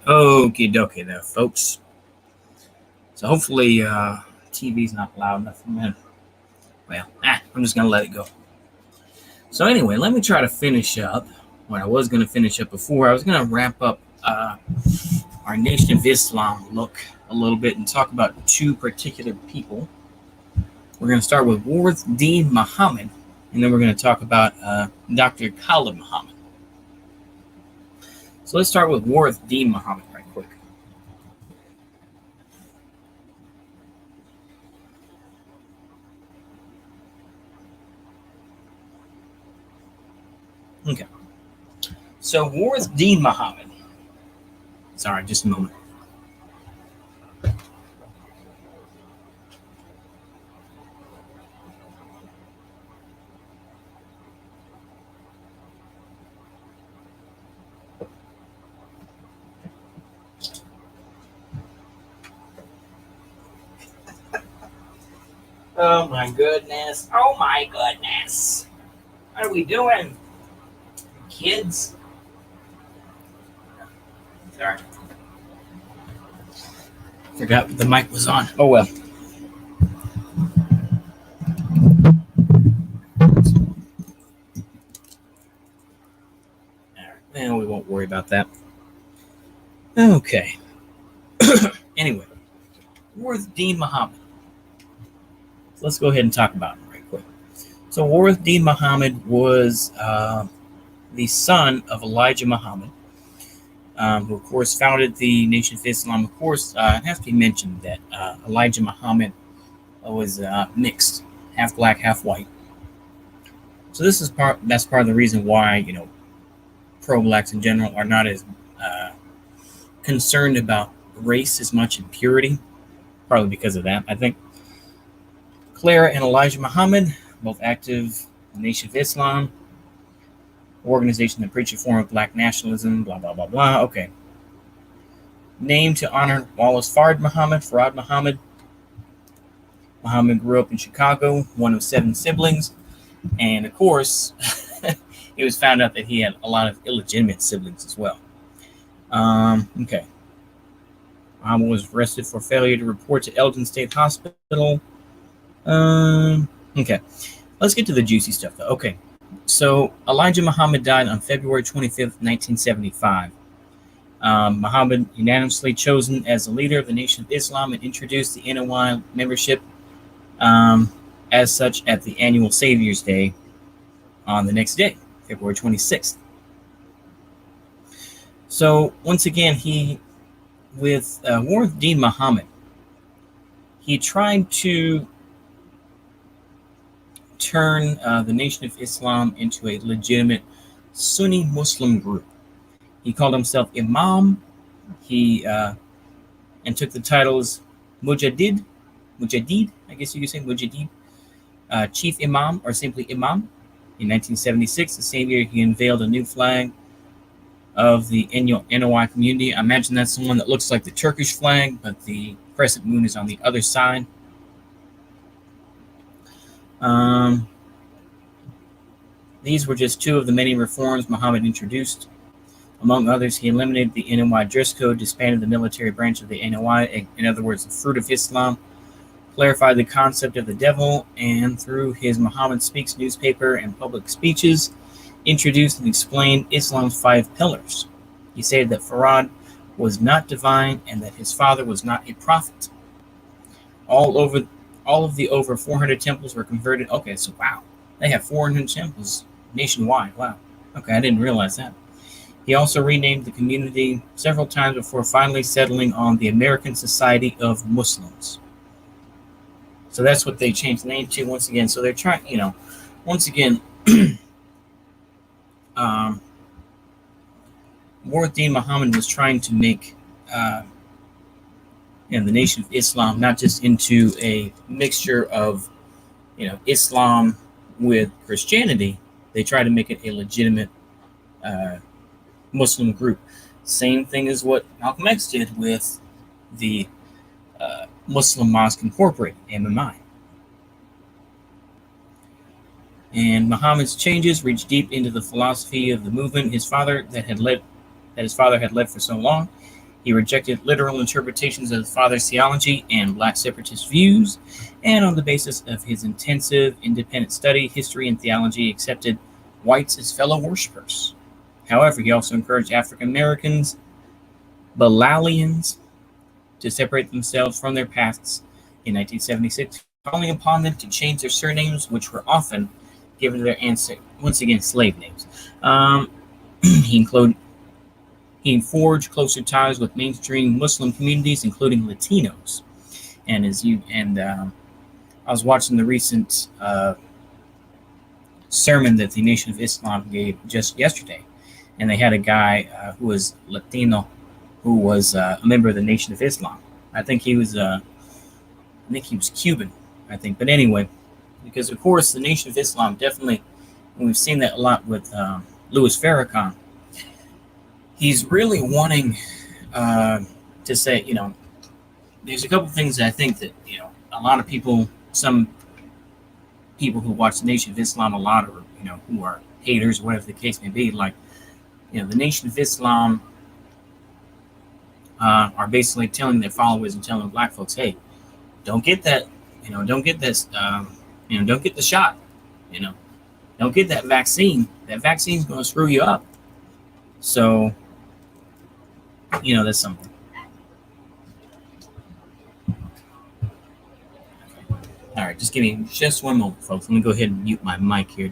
Okie dokie there, folks. So hopefully TV's not loud enough for me. Well, I'm just going to let it go. So anyway, let me try to finish up what I was going to finish up before. I was going to wrap up our Nation of Islam look a little bit and talk about two particular people. We're going to start with Warith Deen Muhammad, and then we're going to talk about Dr. Khalid Muhammad. So let's start with Warith Deen Muhammad right quick. Okay. So Warith Deen Muhammad. Sorry, just a moment. Oh my goodness. Oh my goodness. What are we doing? Kids? Sorry. Forgot the mic was on. Oh well. Well, we won't worry about that. Okay. Anyway, Warith Deen Muhammad. So let's go ahead and talk about him right quick. So Warith Deen Muhammad was the son of Elijah Muhammad, who of course founded the Nation of Islam. Of course, it has to be mentioned that Elijah Muhammad was mixed, half black, half white. So that's part of the reason why pro-blacks in general are not as concerned about race as much and purity, probably because of that, I think. Clara and Elijah Muhammad, both active in the Nation of Islam, organization that preaches a form of black nationalism, blah, blah, blah, blah. Okay. Named to honor Wallace Farad Muhammad. Muhammad grew up in Chicago, one of 7 siblings. And of course, it was found out that he had a lot of illegitimate siblings as well. Okay. Muhammad was arrested for failure to report to Elgin State Hospital. Okay. Let's get to the juicy stuff, though. Okay. So, Elijah Muhammad died on February 25th, 1975. Muhammad unanimously chosen as the leader of the Nation of Islam and introduced the NOI membership as such at the annual Savior's Day on the next day, February 26th. So, once again, with Warith Deen Muhammad, he tried to turn the Nation of Islam into a legitimate Sunni Muslim group. He called himself Imam. He and took the titles Mujadid, I guess you could say Mujadid, Chief Imam, or simply Imam. In 1976, the same year, he unveiled a new flag of the NOI community. I imagine that's the one that looks like the Turkish flag, but the crescent moon is on the other side. These were just 2 of the many reforms Muhammad introduced. Among others, he eliminated the NOI dress code, disbanded the military branch of the NOI, in other words, the Fruit of Islam, clarified the concept of the devil, and through his Muhammad Speaks newspaper and public speeches, introduced and explained Islam's 5 pillars. He said that Farad was not divine and that his father was not a prophet. All of the over 400 temples were converted. Okay, so wow, they have 400 temples nationwide. Wow. Okay, I didn't realize that. He also renamed the community several times before finally settling on the American Society of Muslims. So that's what they changed the name to once again. So they're trying, once again, Warith Deen Muhammad was trying to make the Nation of Islam not just into a mixture of Islam with Christianity. They tried to make it a legitimate Muslim group. Same thing as what Malcolm X did with the Muslim Mosque Incorporated, MMI. And Muhammad's changes reached deep into the philosophy of the movement. His father, that had led that his father had led for so long. He rejected literal interpretations of his father's theology and black separatist views, and on the basis of his intensive, independent study, history, and theology, accepted whites as fellow worshippers. However, he also encouraged African Americans, Bilalians, to separate themselves from their pasts in 1976, calling upon them to change their surnames, which were often given to their ancestors, once again, slave names. He forged closer ties with mainstream Muslim communities, including Latinos. I was watching the recent sermon that the Nation of Islam gave just yesterday, and they had a guy who was Latino, who was a member of the Nation of Islam. I think he was Cuban, I think. But anyway, because of course the Nation of Islam definitely, and we've seen that a lot with Louis Farrakhan. He's really wanting to say, there's a couple things that I think that, a lot of people, some people who watch the Nation of Islam a lot, or, who are haters, whatever the case may be, like, the Nation of Islam are basically telling their followers and telling black folks, hey, don't get that, don't get this, don't get the shot, don't get that vaccine. That vaccine's going to screw you up. So, that's something. All right, just give me just one moment, folks. Let me go ahead and mute my mic here.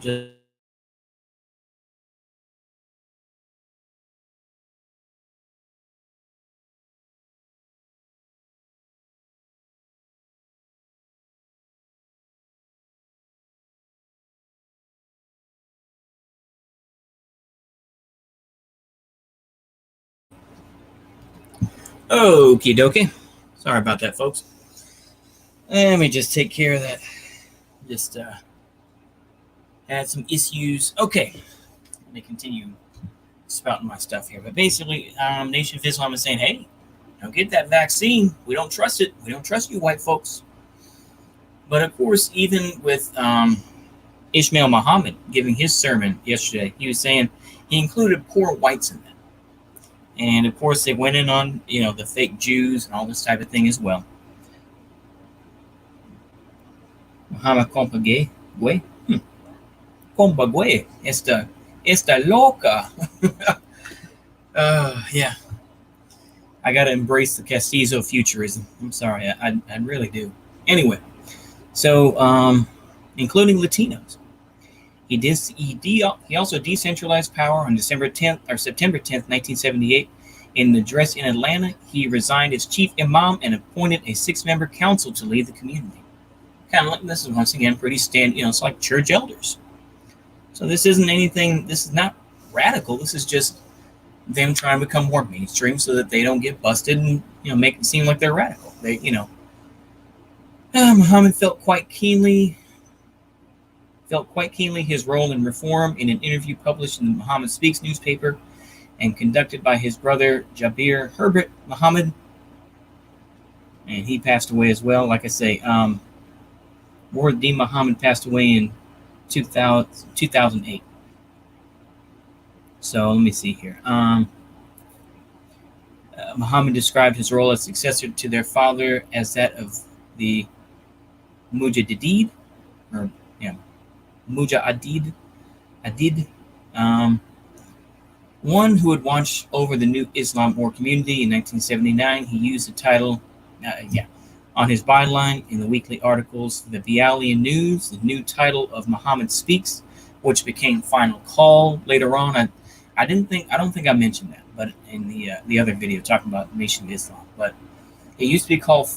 Okie dokie. Sorry about that, folks. Let me just take care of that. Just had some issues. Okay, let me continue spouting my stuff here. But basically, Nation of Islam is saying, hey, don't get that vaccine. We don't trust it. We don't trust you, white folks. But of course, even with Ishmael Muhammad giving his sermon yesterday, he was saying he included poor whites in that. And of course, they went in on, the fake Jews and all this type of thing as well. Muhammad Compagüe, Compagüe, esta loca. Yeah. I got to embrace the Castizo futurism. I'm sorry, I really do. Anyway, so including Latinos. He also decentralized power on September 10th, 1978. In the address in Atlanta, he resigned as chief imam and appointed a 6-member council to lead the community. Kind of like, this is once again pretty it's like church elders. So this isn't anything, this is not radical. This is just them trying to become more mainstream so that they don't get busted and, make it seem like they're radical. They, Muhammad felt quite keenly his role in reform in an interview published in the Muhammad Speaks newspaper and conducted by his brother Jabir Herbert Muhammad. And he passed away as well. Like I say, Muhammad Muhammad passed away in 2008. So let me see here. Muhammad described his role as successor to their father as that of the Mujahideen, or Mujahideen, one who would watch over the new Islam War community. In 1979, he used the title, on his byline in the weekly articles, the Bialian News, the new title of Muhammad Speaks, which became Final Call later on. I don't think I mentioned that, but in the other video talking about Nation of Islam, but it used to be called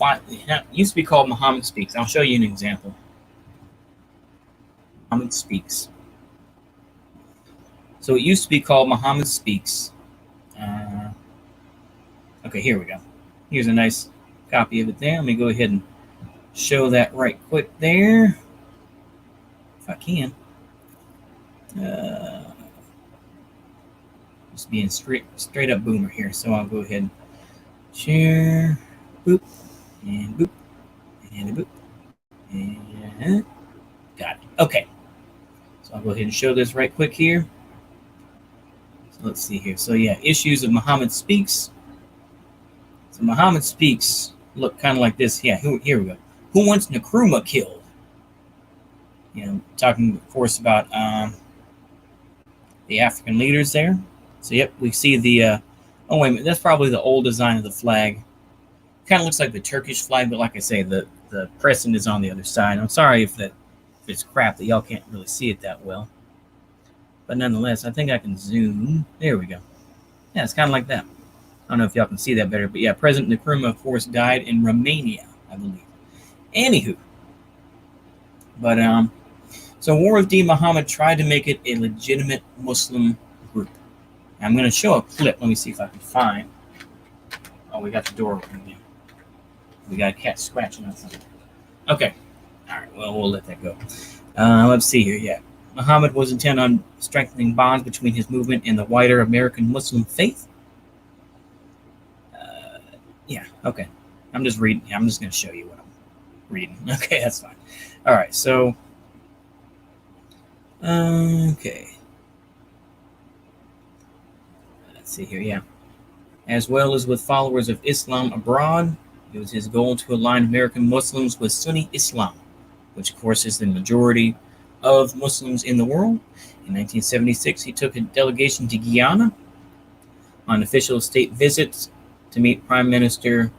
Muhammad Speaks. I'll show you an example. Muhammad Speaks. So it used to be called Muhammad Speaks. Okay, here we go. Here's a nice copy of it there. Let me go ahead and show that right quick there, if I can. Just being straight up boomer here, so I'll go ahead and share, boop, and boop, and boop, and got it. Okay, so I'll go ahead and show this right quick here. Let's see here. So yeah, issues of Muhammad Speaks. So Muhammad Speaks look kind of like this. Yeah, here we go. Who wants Nkrumah killed? Talking, of course, about the African leaders there. So yep, we see the. Oh wait a minute, that's probably the old design of the flag. Kind of looks like the Turkish flag, but like I say, the crescent is on the other side. I'm sorry if it's crap that y'all can't really see it that well. But nonetheless, I think I can zoom. There we go. Yeah, it's kind of like that. I don't know if y'all can see that better, but yeah, President Nkrumah, of course, died in Romania, I believe. Anywho, but so War of D. Muhammad tried to make it a legitimate Muslim group. I'm going to show a clip. Let me see if I can find. Oh, we got the door open again. We got a cat scratching on something. Okay. All right. Well, we'll let that go. Let's see here. Yeah. Muhammad was intent on strengthening bonds between his movement and the wider American Muslim faith. Yeah. Okay. I'm just reading. I'm just going to show you what I'm reading. Okay. That's fine. All right. So. Okay. Let's see here. Yeah. As well as with followers of Islam abroad, it was his goal to align American Muslims with Sunni Islam, which of course is the majority of Muslims in the world. In 1976, he took a delegation to Guyana on official state visits to meet Prime Minister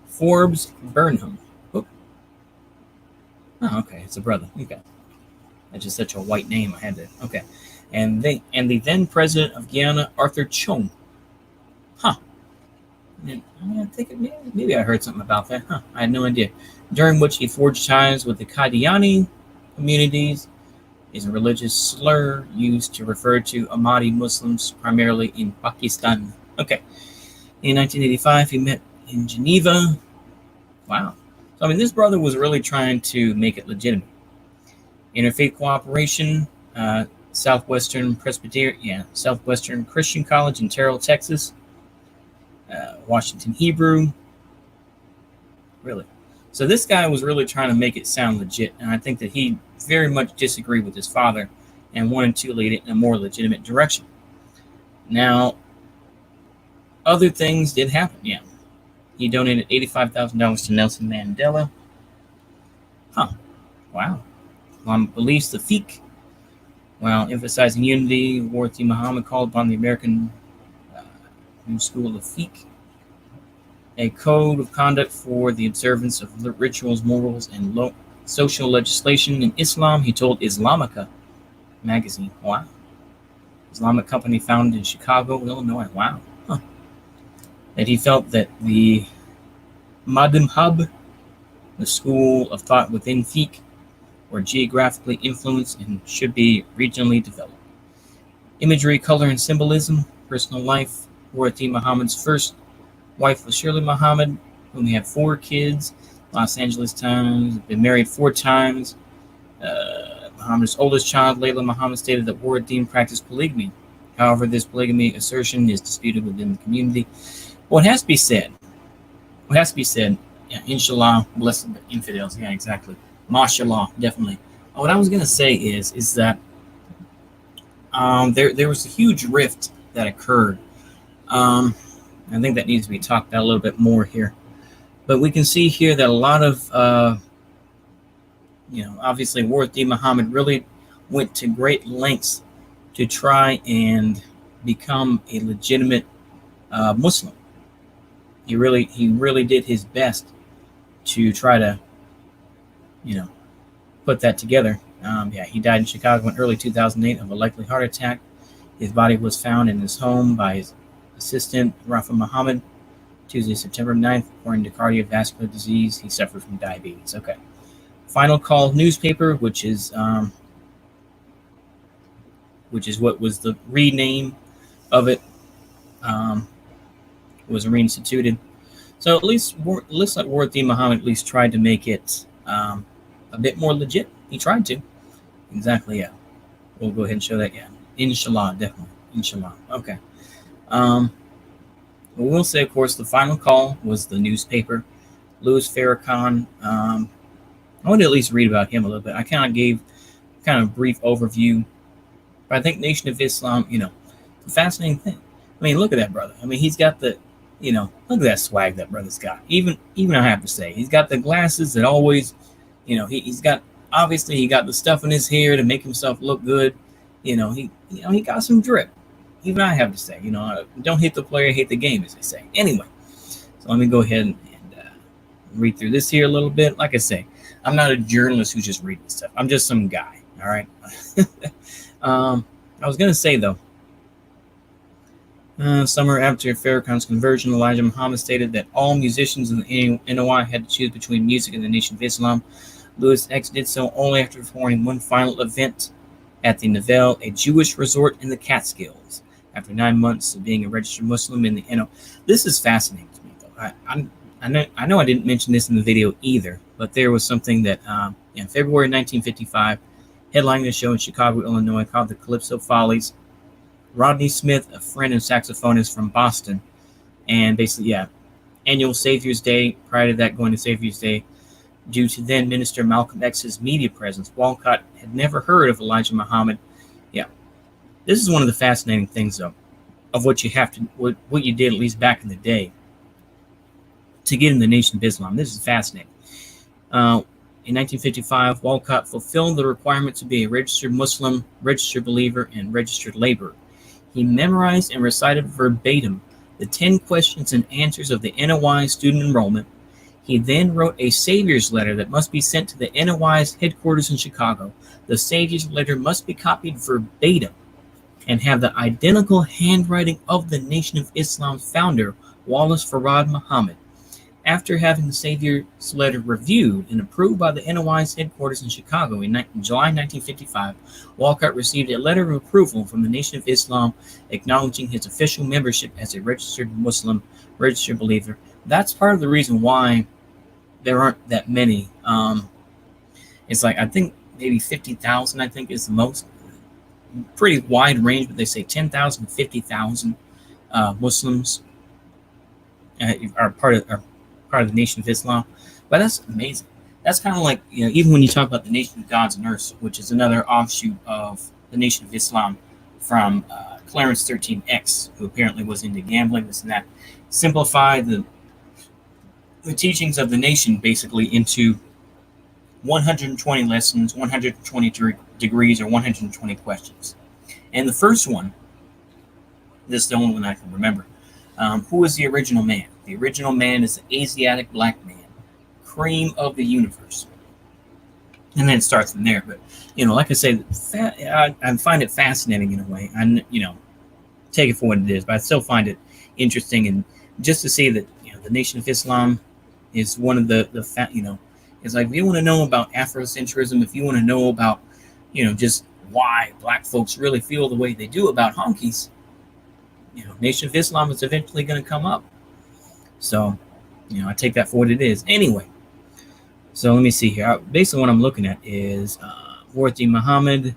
Forbes Burnham. Oh, okay, it's a brother. Okay. That's just such a white name. I had to. Okay. And the then president of Guyana, Arthur Chung. Huh. I think maybe I heard something about that. Huh. I had no idea. During which he forged ties with the Qadiani communities, is a religious slur used to refer to Ahmadi Muslims primarily in Pakistan. Okay. In 1985, he met in Geneva. Wow. So, I mean, this brother was really trying to make it legitimate. Interfaith cooperation, Southwestern Christian College in Terrell, Texas. Washington Hebrew. Really. So this guy was really trying to make it sound legit, and I think that he very much disagreed with his father and wanted to lead it in a more legitimate direction. Now, other things did happen, yeah. He donated $85,000 to Nelson Mandela. Huh. Wow. Beliefs the fiqh. While emphasizing unity, War D. Muhammad called upon the American New School of Fiqh, a code of conduct for the observance of rituals, morals, and social legislation in Islam. He told Islamica magazine, wow. Islamic company founded in Chicago, Illinois, wow. Huh. That he felt that the Madhhab, the school of thought within fiqh, were geographically influenced and should be regionally developed. Imagery, color, and symbolism, personal life. War D. Muhammad's first wife was Shirley Muhammad, whom he had 4 kids. Los Angeles Times, been married 4 times. Muhammad's oldest child, Layla Muhammad, stated that War D. practiced polygamy. However, this polygamy assertion is disputed within the community. What has to be said, yeah, inshallah, bless the infidels. Yeah, exactly. Mashallah, definitely. What I was going to say is that there was a huge rift that occurred. I think that needs to be talked about a little bit more here. But we can see here that a lot of, obviously War D. Muhammad really went to great lengths to try and become a legitimate Muslim. He really did his best to try to, put that together. He died in Chicago in early 2008 of a likely heart attack. His body was found in his home by his assistant, Rafa Muhammad, Tuesday, September 9th. According to cardiovascular disease, he suffered from diabetes. Okay. Final Call newspaper, which is what was the rename of it, was reinstituted. So at least like War D. Muhammad at least tried to make it a bit more legit. He tried to. Exactly, yeah. We'll go ahead and show that, yeah. Inshallah, definitely. Inshallah. Okay. We will say, of course, the Final Call was the newspaper. Louis Farrakhan. I want to at least read about him a little bit. I kind of gave a brief overview. But I think Nation of Islam, Fascinating thing. I mean, look at that brother. I mean, he's got the, look at that swag that brother's got. Even I have to say, he's got the glasses that always, he's got, obviously he got the stuff in his hair to make himself look good. He got some drip. Even I have to say, don't hate the player, hate the game, as they say. Anyway, so let me go ahead and read through this here a little bit. Like I say, I'm not a journalist who's just reading stuff. I'm just some guy. All right. I was gonna say though. Summer after Farrakhan's conversion, Elijah Muhammad stated that all musicians in the NOI had to choose between music and the Nation of Islam. Louis X did so only after performing one final event at the Neville, a Jewish resort in the Catskills, after 9 months of being a registered Muslim in the NOI. This is fascinating to me, though. I know I didn't mention this in the video either, but there was something that in February 1955, headlining a show in Chicago, Illinois, called the Calypso Follies. Rodney Smith, a friend and saxophonist from Boston, and basically, annual Savior's Day. Prior to that, going to Savior's Day, due to then Minister Malcolm X's media presence, Walcott had never heard of Elijah Muhammad. This is one of the fascinating things, though, of what you have to, what you did, at least back in the day, to get in the Nation of Islam. This is fascinating. In 1955, Walcott fulfilled the requirement to be a registered Muslim, registered believer, and registered laborer. He memorized and recited verbatim the 10 questions and answers of the NOI student enrollment. He then wrote a Savior's letter that must be sent to the NOI's headquarters in Chicago. The Savior's letter must be copied verbatim and have the identical handwriting of the Nation of Islam's founder, Wallace Farad Muhammad. After having the Savior's letter reviewed and approved by the NOI's headquarters in Chicago in July 1955, Walcott received a letter of approval from the Nation of Islam acknowledging his official membership as a registered Muslim, registered believer. That's part of the reason why there aren't that many. It's like, I think maybe 50,000, I think, is the most. Pretty wide range, but they say 10,000 to 50,000 Muslims are part of the Nation of Islam. But that's amazing. That's kind of like, even when you talk about the Nation of Gods and Earths, which is another offshoot of the Nation of Islam from Clarence 13X, who apparently was into gambling, this and that, simplified the teachings of the nation basically into 120 lessons, 120 degrees, or 120 questions. And the first one, this is the only one I can remember. Who is the original man? The original man is the Asiatic black man, cream of the universe. And then it starts from there. But, like I say, I find it fascinating in a way. Take it for what it is, but I still find it interesting. And just to see that, the Nation of Islam is one of the it's like, if you want to know about Afrocentrism, if you want to know about, just why black folks really feel the way they do about honkies, Nation of Islam is eventually going to come up. So, I take that for what it is. Anyway, so let me see here. Basically, what I'm looking at is Warthi Muhammad.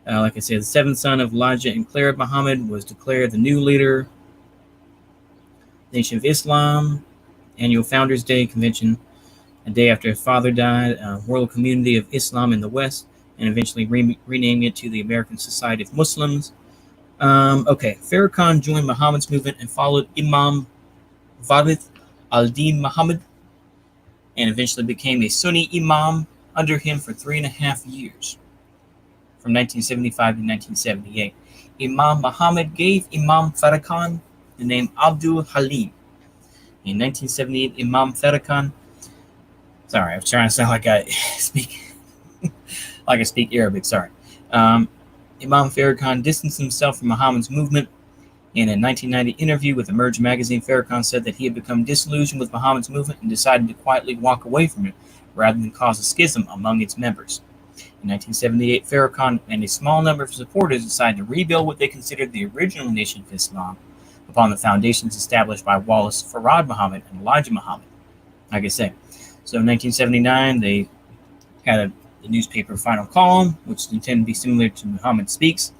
Like I said, the seventh son of Elijah and Clara Muhammad was declared the new leader. Nation of Islam, annual Founders Day convention, a day after his father died, World Community of Islam in the West, and eventually renaming it to the American Society of Muslims. Farrakhan joined Muhammad's movement and followed Imam Warith al-Din Muhammad, and eventually became a Sunni Imam under him for 3.5 years, from 1975 to 1978. Imam Muhammad gave Imam Farrakhan the name Abdul Halim. In 1978, Imam Farrakhan, sorry, I was trying to sound like I speak Arabic, sorry. Imam Farrakhan distanced himself from Muhammad's movement. In a 1990 interview with Emerge magazine, Farrakhan said that he had become disillusioned with Muhammad's movement and decided to quietly walk away from it rather than cause a schism among its members. In 1978, Farrakhan and a small number of supporters decided to rebuild what they considered the original Nation of Islam upon the foundations established by Wallace Farad Muhammad and Elijah Muhammad. Like I said, so in 1979, they had the newspaper Final Column, which is intended to be similar to Muhammad Speaks.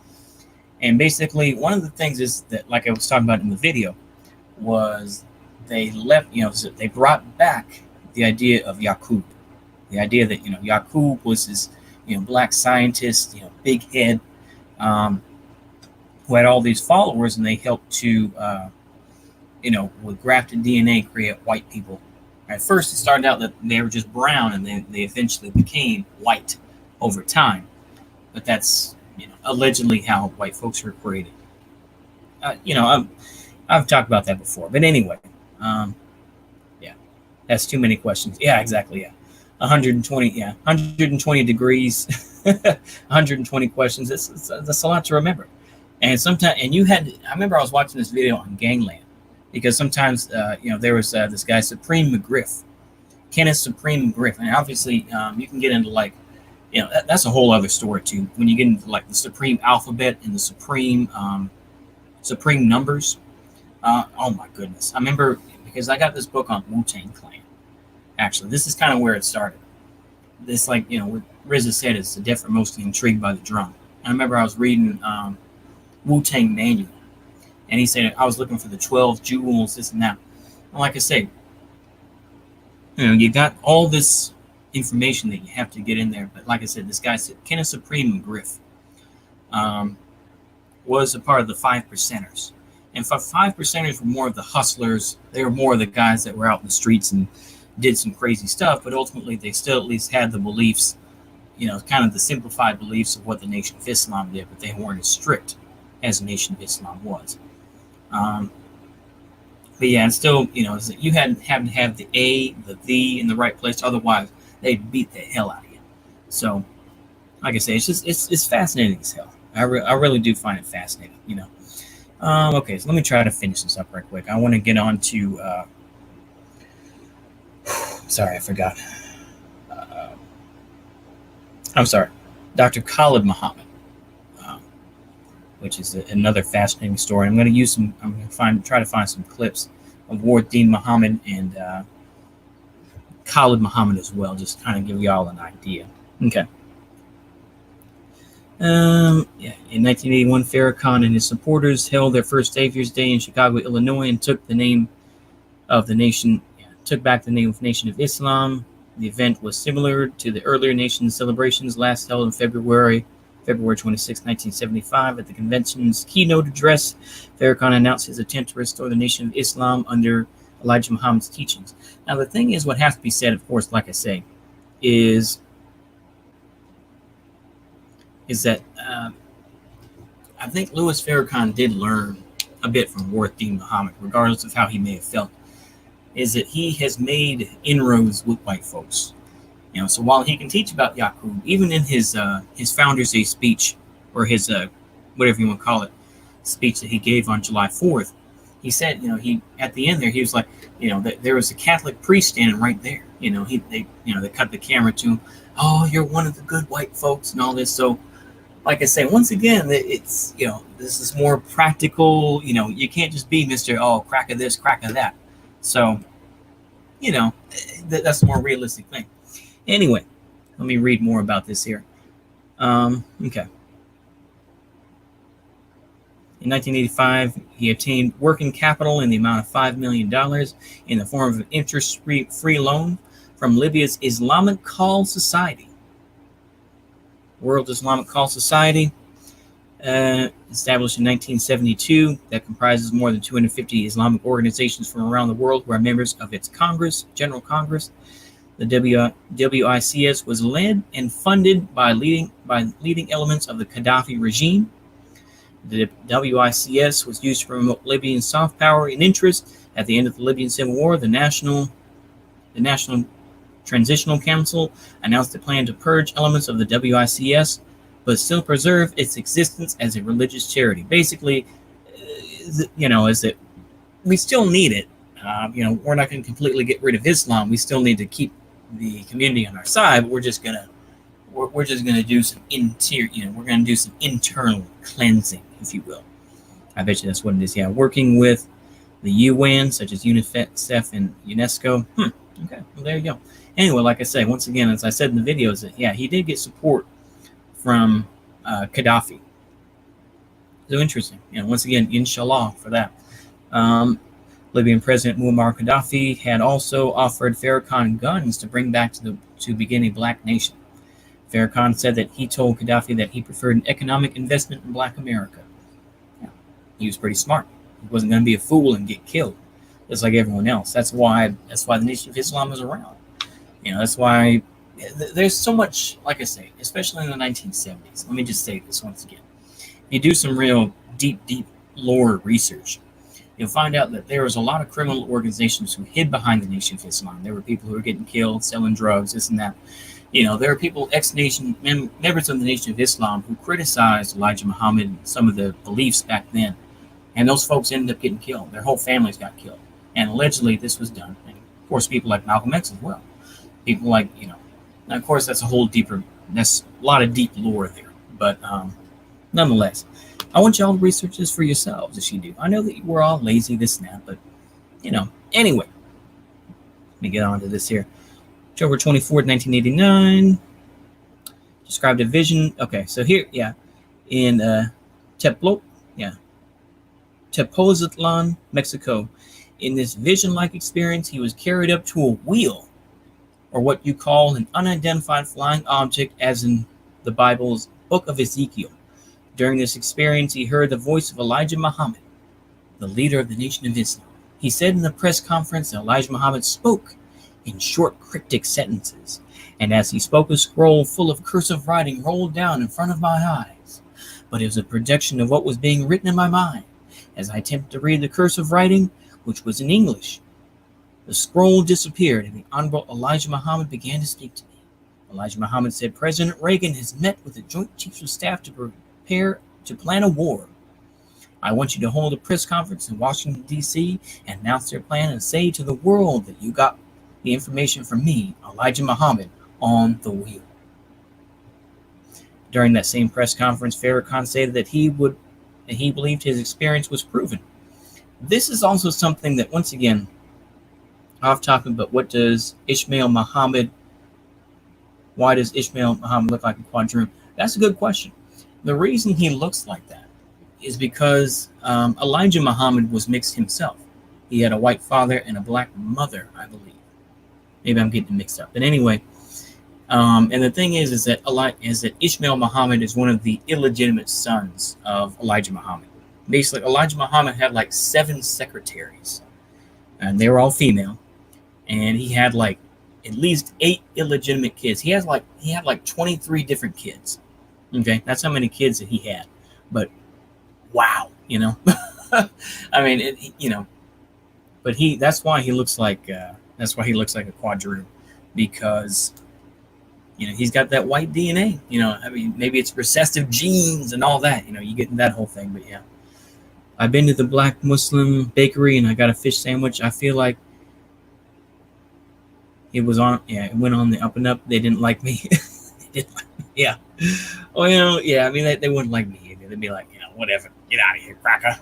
And basically, one of the things is that, like I was talking about in the video, was they left, they brought back the idea of Yaqub. The idea that, Yaqub was this, black scientist, big head. who had all these followers, and they helped to, with grafted DNA, create white people. At first, it started out that they were just brown, and they eventually became white over time. But that's, allegedly how white folks were created. I've talked about that before. But anyway, yeah, that's too many questions. Yeah, exactly. Yeah, 120 degrees, 120 questions. That's a lot to remember. And sometimes, I remember I was watching this video on Gangland, because sometimes, there was this guy, Supreme McGriff, Kenneth Supreme McGriff. And obviously, you can get into that's a whole other story too. When you get into like the Supreme alphabet and the Supreme numbers. Oh my goodness. I remember, because I got this book on Wu-Tang Clan. Actually, this is kind of where it started. This, what RZA said, is the deaf are mostly intrigued by the drum. I remember I was reading Wu-Tang Manual, and he said I was looking for the 12 jewels, this and that. And like I say, you got all this information that you have to get in there. But like I said, this guy said Kenneth Supreme McGriff was a part of the 5%ers. And 5%ers were more of the hustlers. They were more of the guys that were out in the streets and did some crazy stuff. But ultimately, they still at least had the beliefs, kind of the simplified beliefs of what the Nation of Islam did. But they weren't as strict as the Nation of Islam was. But yeah, and still, you had to have the A, the V in the right place. Otherwise, they'd beat the hell out of you. So, like I say, it's fascinating as hell. I really do find it fascinating, Okay, so let me try to finish this up right quick. I want to get on to, sorry, I forgot. I'm sorry, Dr. Khalid Muhammad, which is another fascinating story. I'm going to try to find some clips of Ward-Din Muhammad and Khalid Muhammad as well, just kind of give y'all an idea. Okay. In 1981, Farrakhan and his supporters held their first Savior's Day in Chicago, Illinois, and took back the name of Nation of Islam. The event was similar to the earlier nation celebrations last held in February 26, 1975. At the convention's keynote address, Farrakhan announced his attempt to restore the Nation of Islam under Elijah Muhammad's teachings. Now, the thing is, what has to be said, of course, like I say, is that I think Louis Farrakhan did learn a bit from Ward-Din Muhammad, regardless of how he may have felt, is that he has made inroads with white folks. So while he can teach about Yaqub, even in his Founders Day speech, or his whatever you want to call it, speech that he gave on July 4th, he said, he at the end there, he was like, there was a Catholic priest standing right there. They cut the camera to him. Oh, you're one of the good white folks and all this. So, like I say, once again, it's, this is more practical. You can't just be Mr. Crack of this, crack of that. So, that's a more realistic thing. Anyway, let me read more about this here. Okay. In 1985, he obtained working capital in the amount of $5 million in the form of an interest-free loan from Libya's Islamic Call Society. World Islamic Call Society, established in 1972, that comprises more than 250 Islamic organizations from around the world who are members of its General Congress. The WICS was led and funded by leading elements of the Gaddafi regime. The WICS was used to promote Libyan soft power and interest. At the end of the Libyan Civil War, the National Transitional Council announced a plan to purge elements of the WICS, but still preserve its existence as a religious charity. Basically, is that we still need it. We're not going to completely get rid of Islam. We still need to keep the community on our side. But we're just gonna do some we're gonna do some internal cleansing, if you will. I bet you that's what it is. Yeah, working with the UN, such as UNICEF and UNESCO. Okay, well, there you go. Anyway, like I say, once again, as I said in the videos, that he did get support from Gaddafi. So interesting. Once again, inshallah for that. Libyan President Muammar Gaddafi had also offered Farrakhan guns to bring back to begin a black nation. Farrakhan said that he told Gaddafi that he preferred an economic investment in Black America He was pretty smart. He wasn't going to be a fool and get killed, just like everyone else. That's why the Nation of Islam was around. That's why there's so much, like I say, especially in the 1970s. Let me just say this once again. You do some real deep lore research, you'll find out that there was a lot of criminal organizations who hid behind the Nation of Islam. There were people who were getting killed, selling drugs, this and that. There are people, members of the Nation of Islam, who criticized Elijah Muhammad and some of the beliefs back then. And those folks ended up getting killed. Their whole families got killed. And allegedly this was done. And of course, people like Malcolm X as well. People like, and of course, that's a lot of deep lore there. But nonetheless, I want y'all to research this for yourselves as you do. I know that we're all lazy, this and that, but, anyway, let me get on to this here. October 24th, 1989, described a vision. Okay, so here, in Tepozatlan, Mexico. In this vision-like experience, he was carried up to a wheel, or what you call an unidentified flying object, as in the Bible's Book of Ezekiel. During this experience, he heard the voice of Elijah Muhammad, the leader of the Nation of Islam. He said in the press conference that Elijah Muhammad spoke in short, cryptic sentences, and as he spoke, a scroll full of cursive writing rolled down in front of my eyes. But it was a projection of what was being written in my mind. As I attempted to read the cursive writing, which was in English, the scroll disappeared, and the Honorable Elijah Muhammad began to speak to me. Elijah Muhammad said, President Reagan has met with the Joint Chiefs of Staff to plan a war. I want you to hold a press conference in Washington, D.C., and announce their plan and say to the world that you got the information from me, Elijah Muhammad, on the wheel. During that same press conference, Farrakhan stated that he believed his experience was proven. This is also something that, once again, off topic, but why does Ishmael Muhammad look like a quadroon? That's a good question. The reason he looks like that is because Elijah Muhammad was mixed himself. He had a white father and a black mother, I believe. Maybe I'm getting mixed up. But anyway, and the thing is that Ishmael Muhammad is one of the illegitimate sons of Elijah Muhammad. Basically, Elijah Muhammad had like 7 secretaries, and they were all female. And he had like at least 8 illegitimate kids. He had like 23 different kids. Okay, that's how many kids that he had. But wow, I mean, but that's why he looks like a quadroon, because he's got that white DNA. I mean, maybe it's recessive genes and all that. You get in that whole thing. But yeah, I've been to the Black Muslim bakery and I got a fish sandwich. I feel like it went on the up and up. They didn't like me. Yeah. Well, I mean, they wouldn't like me either. They'd be like, whatever, get out of here, cracker.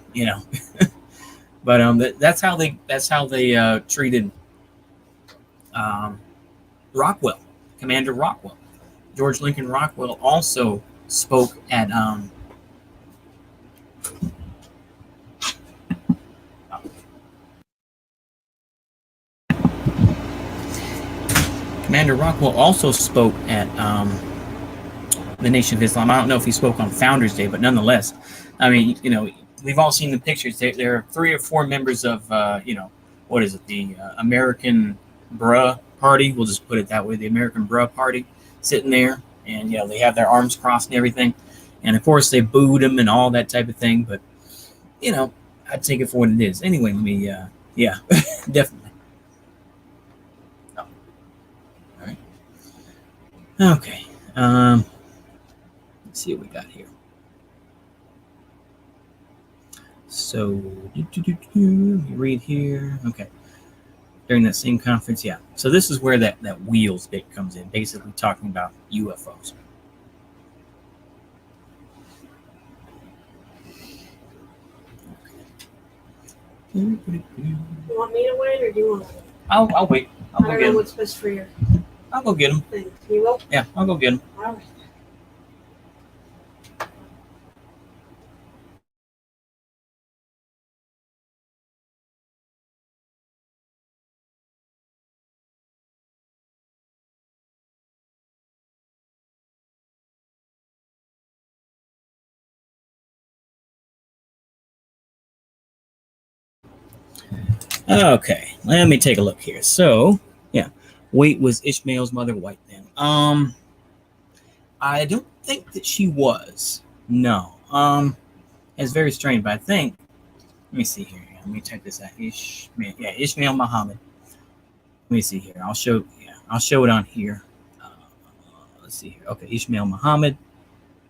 But that's how they treated Rockwell, Commander Rockwell. George Lincoln Rockwell also spoke at Commander Rockwell also spoke at the Nation of Islam. I don't know if he spoke on Founders Day, but nonetheless, I mean, we've all seen the pictures. There are 3 or 4 members of, what is it, the American Bruh Party. We'll just put it that way, the American Bruh Party, sitting there, and they have their arms crossed and everything. And of course, they booed him and all that type of thing. But I'd take it for what it is. Anyway, let me, definitely. Oh. All right. Okay. Let's see what we got here. So, let me read here. Okay. During that same conference, yeah. So this is where that wheels bit comes in, basically talking about UFOs. You want me to wait, or do you want to? I'll wait. I don't know what's best for you. I'll go get him. You will? Yeah, I'll go get him. All right. Okay, let me take a look here. So, yeah, wait, was Ishmael's mother white then? I don't think that she was. No. It's very strange, but I think. Let me see here. Let me check this out. Ishmael Muhammad. Let me see here. I'll show. Yeah, I'll show it on here. Let's see here. Okay, Ishmael Muhammad.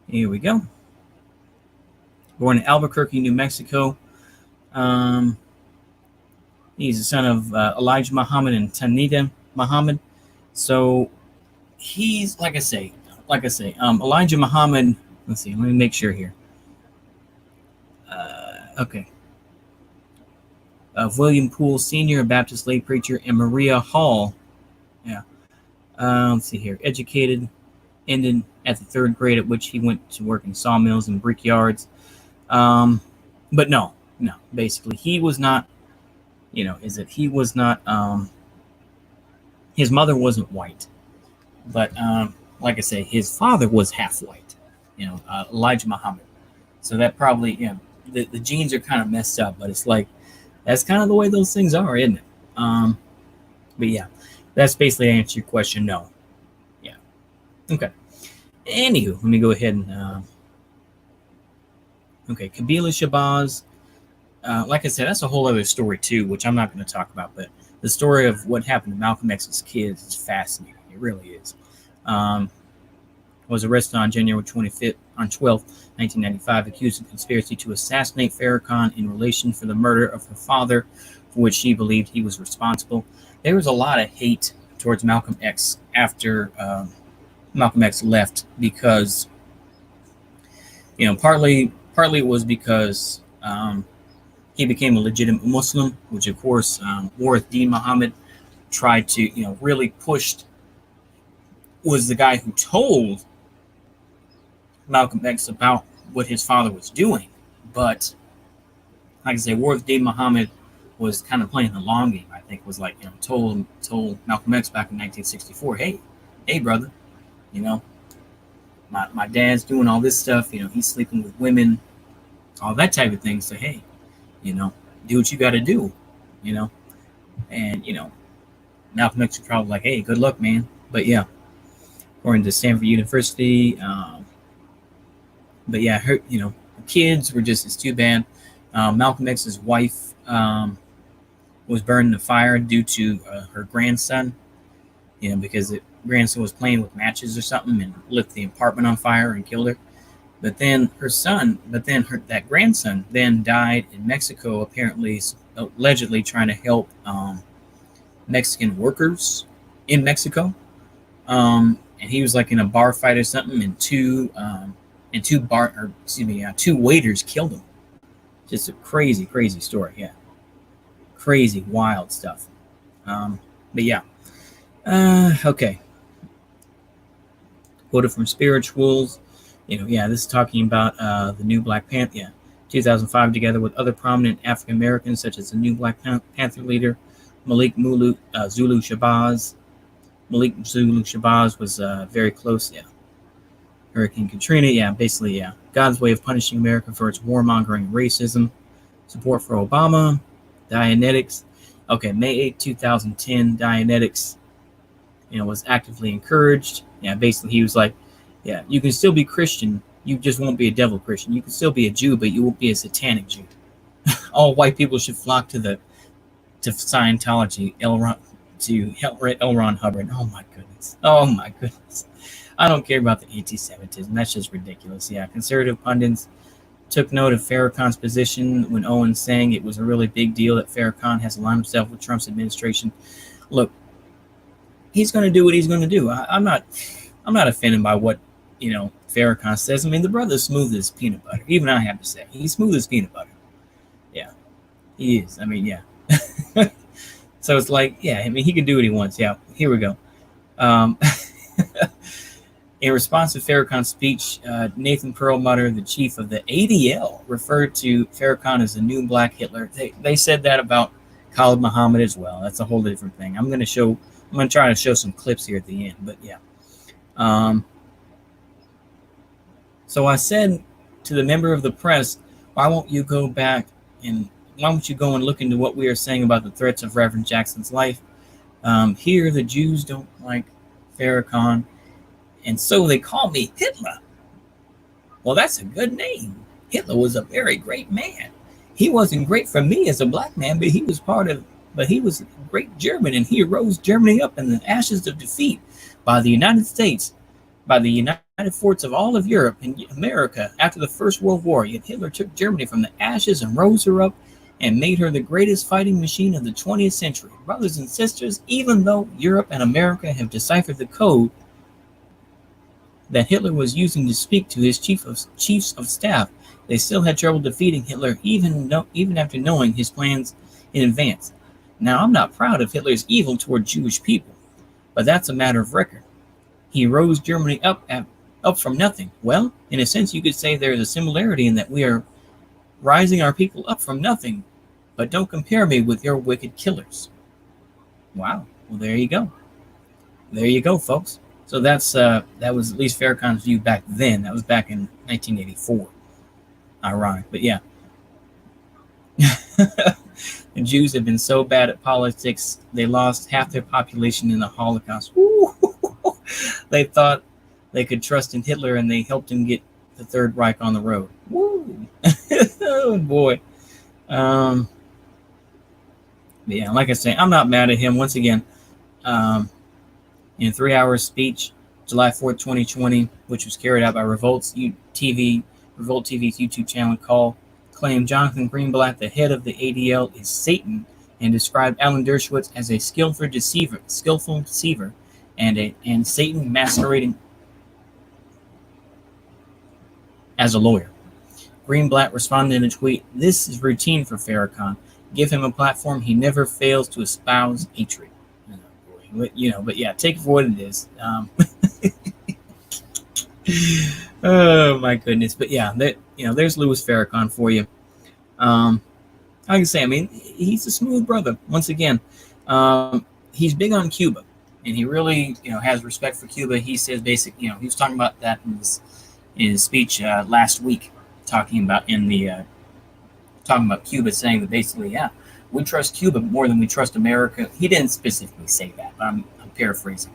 Here we go. Born in Albuquerque, New Mexico. He's the son of Elijah Muhammad and Tanita Muhammad. So he's like I say, Elijah Muhammad. Let's see. Let me make sure here. Okay. William Poole Sr., a Baptist lay preacher, and Maria Hall. Yeah. Let's see here. Educated, ended at the third grade, at which he went to work in sawmills and brickyards. But no. Basically, he was not. He was not. His mother wasn't white, but like I say, his father was half white. Elijah Muhammad. So that probably, the genes are kind of messed up, but it's like that's kind of the way those things are, isn't it? But yeah, that's basically answer your question. No. Yeah. Okay. Anywho, let me go ahead and okay, Kabila Shabazz. Like I said, that's a whole other story too, which I'm not going to talk about. But the story of what happened to Malcolm X's kids is fascinating. It really is. Was arrested on January 12th, 1995, accused of conspiracy to assassinate Farrakhan in relation for the murder of her father, for which she believed he was responsible. There was a lot of hate towards Malcolm X after Malcolm X left because, partly it was because he became a legitimate Muslim, which of course Warith Deen Muhammad tried to, really pushed, was the guy who told Malcolm X about what his father was doing. But like I say, Warith Deen Muhammad was kind of playing the long game. I think was like, told Malcolm X back in 1964, hey brother, my dad's doing all this stuff, he's sleeping with women, all that type of thing. So hey, do what you got to do, and Malcolm X was probably like, hey, good luck, man. But yeah, according to Stanford University, but yeah, her, the kids were just, it's too bad. Malcolm X's wife was burned in the fire due to her grandson, because the grandson was playing with matches or something and lit the apartment on fire and killed her. But then that grandson then died in Mexico, apparently, allegedly trying to help Mexican workers in Mexico. And he was like in a bar fight or something, and two waiters killed him. Just a crazy, crazy story. Yeah. Crazy, wild stuff. But yeah. Okay. Quoted from Spirituals. This is talking about the new Black Panther. Yeah. 2005, together with other prominent African Americans, such as the new Black Panther leader, Malik Zulu Shabazz. Malik Zulu Shabazz was very close. Yeah. Hurricane Katrina. Yeah. Basically, yeah. God's way of punishing America for its warmongering racism. Support for Obama. Dianetics. Okay. May 8, 2010. Dianetics, was actively encouraged. Yeah. Basically, he was like, yeah, you can still be Christian. You just won't be a devil Christian. You can still be a Jew, but you won't be a satanic Jew. All white people should flock to Scientology, L. Ron Hubbard. Oh my goodness. I don't care about the anti-Semitism. That's just ridiculous. Yeah, conservative pundits took note of Farrakhan's position when Owens saying it was a really big deal that Farrakhan has aligned himself with Trump's administration. Look, he's going to do what he's going to do. I'm not offended by what Farrakhan says. I mean, the brother's smooth as peanut butter. Even I have to say, he's smooth as peanut butter. Yeah, he is. I mean, yeah. So it's like, yeah, I mean, he can do what he wants. Yeah, here we go. In response to Farrakhan's speech, Nathan Perlmutter, the chief of the ADL, referred to Farrakhan as the new Black Hitler. They said that about Khalid Muhammad as well. That's a whole different thing. I'm going to try to show some clips here at the end, but yeah. So I said to the member of the press, why won't you go back and, don't you go and look into what we are saying about the threats of Reverend Jackson's life? Here, the Jews don't like Farrakhan, and so they call me Hitler. Well, that's a good name. Hitler was a very great man. He wasn't great for me as a black man, but he was a great German, and he rose Germany up in the ashes of defeat by the United States, by the United Forts of all of Europe and America after the First World War. Yet Hitler took Germany from the ashes and rose her up and made her the greatest fighting machine of the 20th century. Brothers and sisters, even though Europe and America have deciphered the code that Hitler was using to speak to his chiefs of staff, they still had trouble defeating Hitler even after knowing his plans in advance. Now, I'm not proud of Hitler's evil toward Jewish people, but that's a matter of record. He rose Germany up from nothing. Well, in a sense, you could say there is a similarity in that we are rising our people up from nothing, but don't compare me with your wicked killers. Wow. Well, there you go. There you go, folks. So that was at least Farrakhan's view back then. That was back in 1984. Ironic, but yeah. The Jews have been so bad at politics, they lost half their population in the Holocaust. They thought they could trust in Hitler, and they helped him get the Third Reich on the road. Woo! Oh, boy. Yeah, like I say, I'm not mad at him. Once again, in a 3-hour speech, July 4th, 2020, which was carried out by Revolt TV's YouTube channel, claimed Jonathan Greenblatt, the head of the ADL, is Satan, and described Alan Dershowitz as a skillful deceiver, and Satan masquerading as a lawyer. Greenblatt responded in a tweet, "This is routine for Farrakhan. Give him a platform. He never fails to espouse hatred." But yeah, take it for what it is. Oh my goodness! But yeah, there's Louis Farrakhan for you. I can say, I mean, he's a smooth brother. Once again, he's big on Cuba, and he really, has respect for Cuba. He says he was talking about that in his speech last week, talking about Cuba, saying that basically, yeah, we trust Cuba more than we trust America. He didn't specifically say that, but I'm paraphrasing.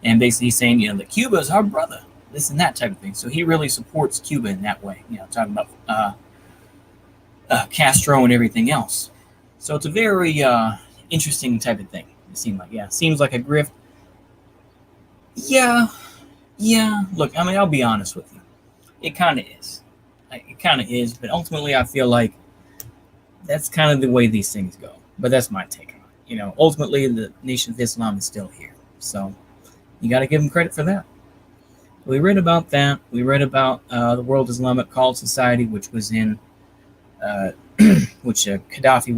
And basically he's saying, that Cuba is our brother, this and that type of thing. So he really supports Cuba in that way, talking about Castro and everything else. So it's a very interesting type of thing, it seems like. Yeah, seems like a grift. Yeah. Look, I mean, I'll be honest with you. It kind of is. But ultimately I feel like that's kind of the way these things go. But that's my take on it. Ultimately, the Nation of Islam is still here. So you got to give them credit for that. We read about that. We read about the World Islamic Call Society, which was in, Gaddafi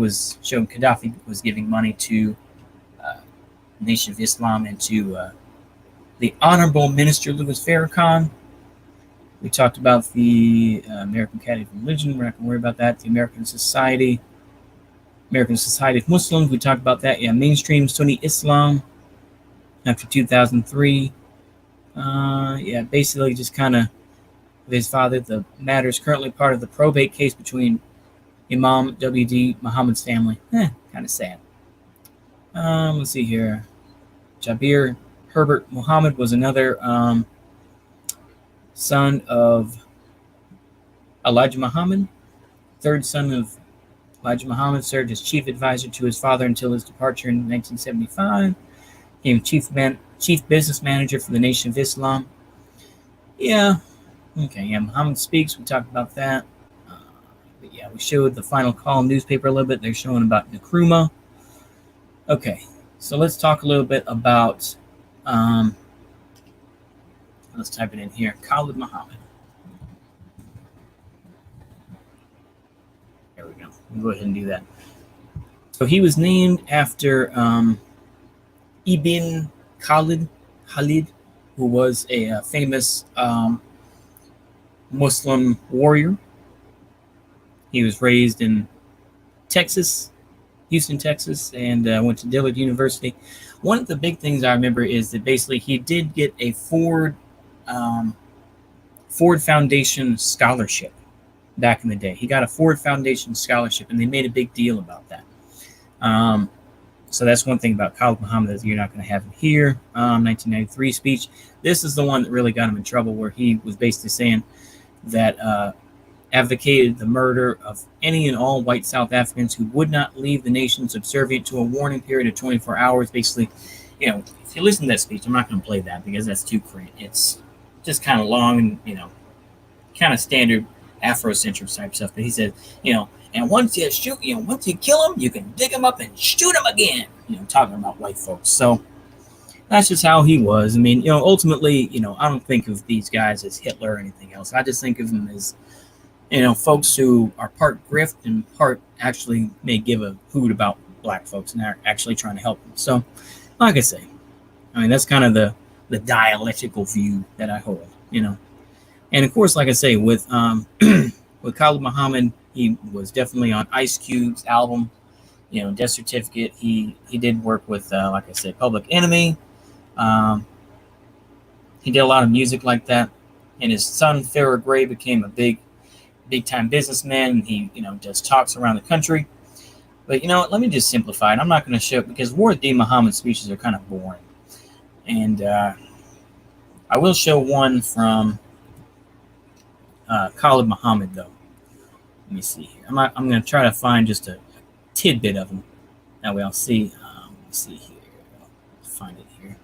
was giving money to Nation of Islam and to the Honorable Minister Louis Farrakhan. We talked about the American Academy of Religion. We're not going to worry about that. The American Society of Muslims. We talked about that. Yeah, mainstream Sunni Islam after 2003. Basically just kind of his father. The matter is currently part of the probate case between Imam W.D. Muhammad's family. Kind of sad. Let's see here. Jabir Herbert Muhammad was another son of Elijah Muhammad. Third son of Elijah Muhammad, served as chief advisor to his father until his departure in 1975. Became chief business manager for the Nation of Islam. Yeah. Okay, yeah, Muhammad Speaks. We talked about that. But yeah, we showed the Final Call newspaper a little bit. They're showing about Nkrumah. Okay, so let's talk a little bit about let's type it in here. Khalid Muhammad. There we go. We'll go ahead and do that. So he was named after Ibn Khalid, who was a famous Muslim warrior. He was raised in Texas, Houston, Texas, and went to Dillard University. One of the big things I remember is that basically he did get a Ford Foundation scholarship back in the day. He got a Ford Foundation scholarship, and they made a big deal about that. So that's one thing about Khalid Muhammad that you're not going to have in here. 1993 speech. This is the one that really got him in trouble, where he was basically saying that advocated the murder of any and all white South Africans who would not leave the nation subservient to a warning period of 24 hours. Basically, if you listen to that speech, I'm not going to play that because that's too crazy. It's just kind of long and, kind of standard Afrocentric type stuff. But he said, and once you shoot, once you kill them, you can dig them up and shoot them again. Talking about white folks. So that's just how he was. I mean, ultimately, I don't think of these guys as Hitler or anything else. I just think of them as, folks who are part grift and part actually may give a hoot about black folks and are actually trying to help them. So, like I say, that's kind of the dialectical view that I hold, And of course, like I say, with with Khalid Muhammad, he was definitely on Ice Cube's album, Death Certificate. He did work with, like I said, Public Enemy. He did a lot of music like that. And his son, Farrah Gray, became a big time businessman. And he, does talks around the country. But let me just simplify it. I'm not going to show it because Ward D. Muhammad's speeches are kind of boring. And I will show one from Khalid Muhammad, though. Let me see here. I'm going to try to find just a tidbit of him. That way I'll see. Let's see here. I'll find it here.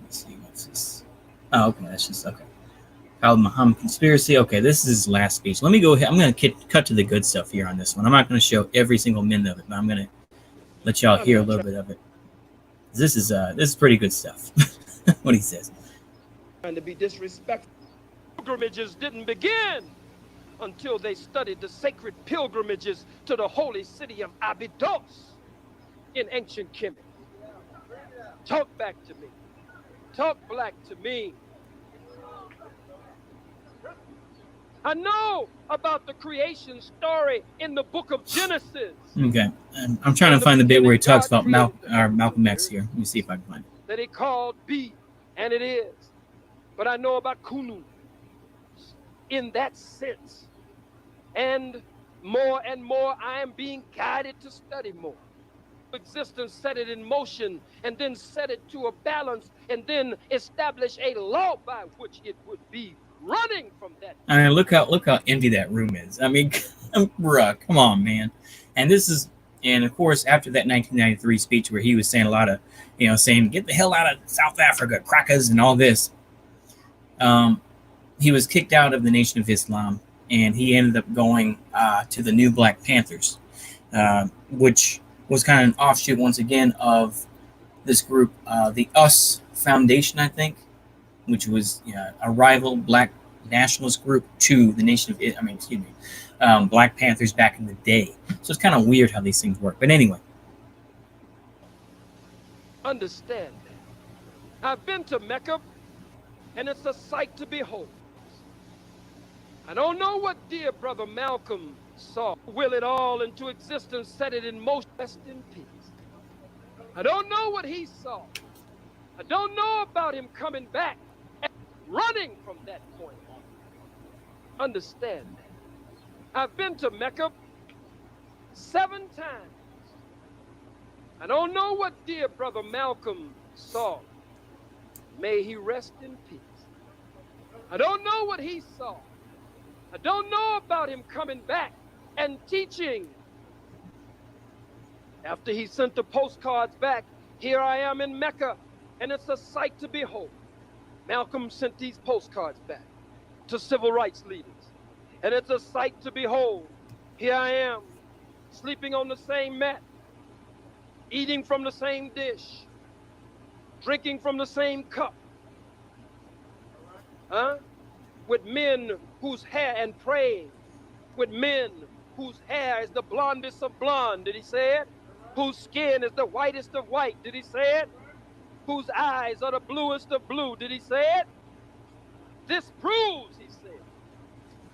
Let's see. What's this? Oh, okay. That's just okay. Khalid Muhammad conspiracy. Okay, this is his last speech. Let me go ahead. I'm going to cut to the good stuff here on this one. I'm not going to show every single minute of it, but I'm going to let y'all hear a little bit of it. This is pretty good stuff. What he says. Trying to be disrespectful. Pilgrimages didn't begin until they studied the sacred pilgrimages to the holy city of Abydos in ancient Kemet. Talk back to me. Talk black to me. I know about the creation story in the book of Genesis. Okay, I'm trying to find the bit where he talks about Malcolm X here. Let me see if I can find it. That he called be, and it is. But I know about Kunu in that sense. And more I am being guided to study more. Existence, set it in motion, and then set it to a balance, and then establish a law by which it would be running from that. I mean, look how empty that room is. I mean, bruh, come on, man. And of course, after that 1993 speech where he was saying a lot of, saying get the hell out of South Africa, crackers, and all this, he was kicked out of the Nation of Islam, and he ended up going to the New Black Panthers, which was kind of an offshoot once again of this group, the US Foundation, I think, which was a rival black nationalist group to the Nation of, Black Panthers back in the day. So it's kind of weird how these things work. But anyway. Understand that. I've been to Mecca, and it's a sight to behold. I don't know what dear brother Malcolm saw. Will it all into existence, set it in motion, rest in peace. I don't know what he saw. I don't know about him coming back and running from that point on. Understand that. I've been to Mecca 7 times. I don't know what dear brother Malcolm saw. May he rest in peace. I don't know what he saw. I don't know about him coming back and teaching. After he sent the postcards back, here I am in Mecca, and it's a sight to behold. Malcolm sent these postcards back to civil rights leaders, and it's a sight to behold. Here I am, sleeping on the same mat, eating from the same dish, drinking from the same cup, with men whose hair, and praying with men whose hair is the blondest of blonde, did he say it? Whose skin is the whitest of white, did he say it? Whose eyes are the bluest of blue, did he say it? This proves, he said,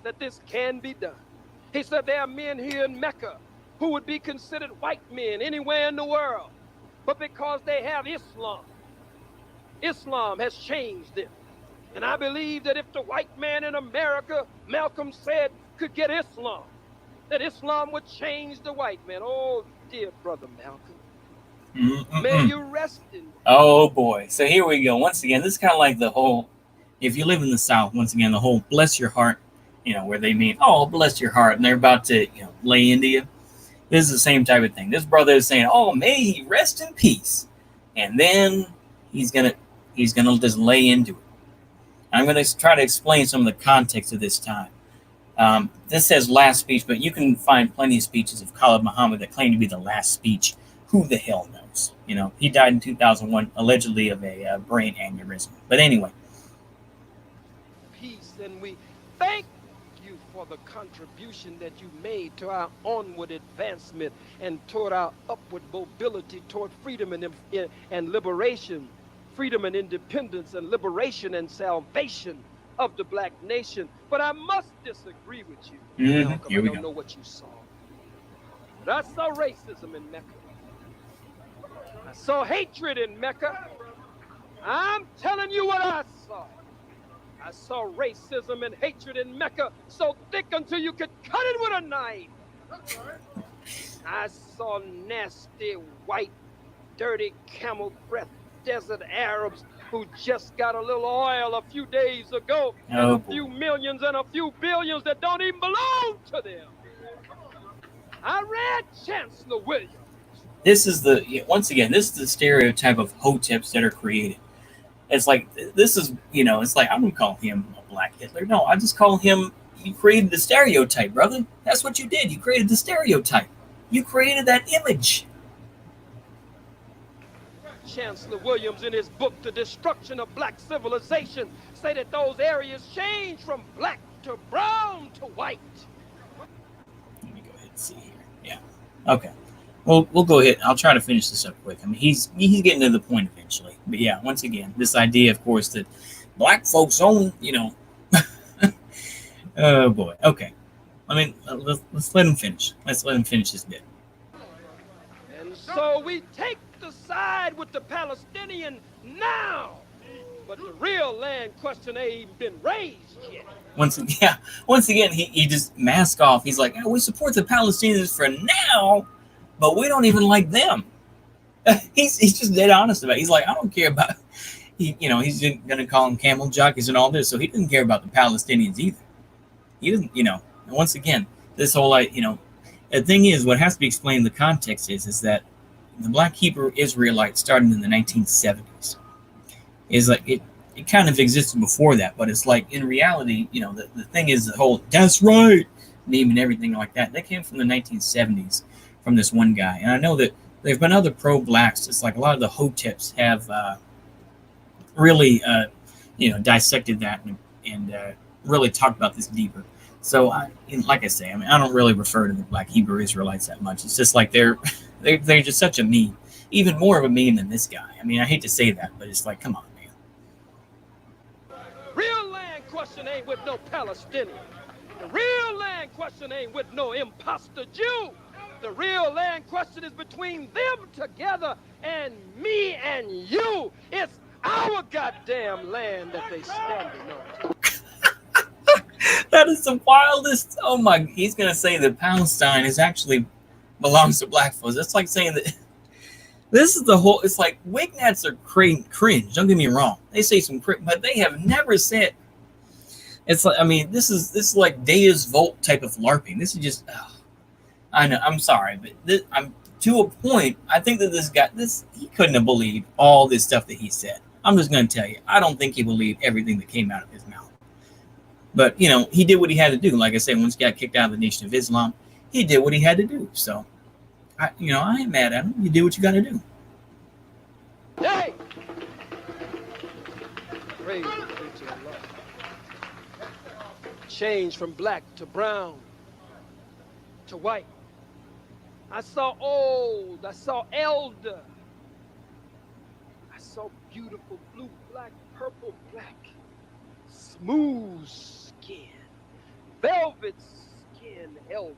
that this can be done. He said there are men here in Mecca who would be considered white men anywhere in the world. But because they have Islam, Islam has changed them. And I believe that if the white man in America, Malcolm said, could get Islam, that Islam would change the white man. Oh, dear brother Malcolm, may you rest in. Oh boy. So here we go. Once again, this is kind of like the whole, if you live in the South, once again, the whole bless your heart, where they mean, oh, bless your heart, and they're about to, lay into you. This is the same type of thing. This brother is saying, oh, may he rest in peace. And then he's gonna just lay into it. I'm going to try to explain some of the context of this time. This says last speech, but you can find plenty of speeches of Khalid Muhammad that claim to be the last speech. Who the hell knows? He died in 2001, allegedly of a brain aneurysm. But anyway. Peace, and we thank you for the contribution that you made to our onward advancement and toward our upward mobility toward freedom and liberation. Freedom and independence and liberation and salvation of the black nation. But I must disagree with you, Malcolm. Here we I don't know what you saw. But I saw racism in Mecca. I saw hatred in Mecca. I'm telling you what I saw. I saw racism and hatred in Mecca so thick until you could cut it with a knife. I saw nasty, white, dirty camel breath desert Arabs who just got a little oil a few days ago, and a few millions and a few billions that don't even belong to them. I read Chancellor Williams. This is the stereotype of hoteps that are created. It's like, this is, it's like, I don't call him a black Hitler. No, I just call him, you created the stereotype, brother. That's what you did. You created the stereotype. You created that image. Chancellor Williams, in his book, The Destruction of Black Civilization, say that those areas change from black to brown to white. Let me go ahead and see here. Yeah. Okay. Well, we'll go ahead. I'll try to finish this up quick. I mean, he's getting to the point eventually. But yeah, once again, this idea, of course, that black folks own, oh boy. Okay. I mean, let's let him finish. Let's let him finish his bit. And so we take the side with the Palestinian now, but the real land question ain't even been raised yet. Once again, he just mask off. He's like, we support the Palestinians for now, but we don't even like them. He's just dead honest about it. He's like, I don't care about, he's going to call them camel jockeys and all this, so he doesn't care about the Palestinians either. He doesn't, and once again, this whole, the thing is, what has to be explained in the context is that the Black Hebrew Israelites started in the 1970s. Is like it kind of existed before that, but it's like in reality, the thing is the whole "that's right" meme and everything like that came from the 1970s from this one guy. And I know that there've been other pro-blacks. It's like a lot of the hoteps have really dissected that and really talked about this deeper. So like I say, I mean, I don't really refer to the Black Hebrew Israelites that much. It's just like they're just such a meme, even more of a meme than this guy. I mean, I hate to say that, but it's like, come on, man. Real land question ain't with no Palestinian. The real land question ain't with no imposter Jew. The real land question is between them together and me and you. It's our goddamn land that they standing on. That is the wildest. Oh my! He's gonna say that Palestine is actually belongs to black folks. That's like saying that this is the whole. It's like Wignats are cringe. Don't get me wrong. They say some cringe, but they have never said. It's like, I mean, this is like Deus Vult type of LARPing. This is just. I know. I'm sorry, but I'm to a point. I think that this guy, he couldn't have believed all this stuff that he said. I'm just gonna tell you. I don't think he believed everything that came out of his mouth. But he did what he had to do. Like I said, once he got kicked out of the Nation of Islam, he did what he had to do. So, I ain't mad at him. You do what you got to do. Hey! Praise to Allah. Change from black to brown to white. I saw old. I saw elder. I saw beautiful blue, black, purple, black. Smooth skin. Velvet skin elders.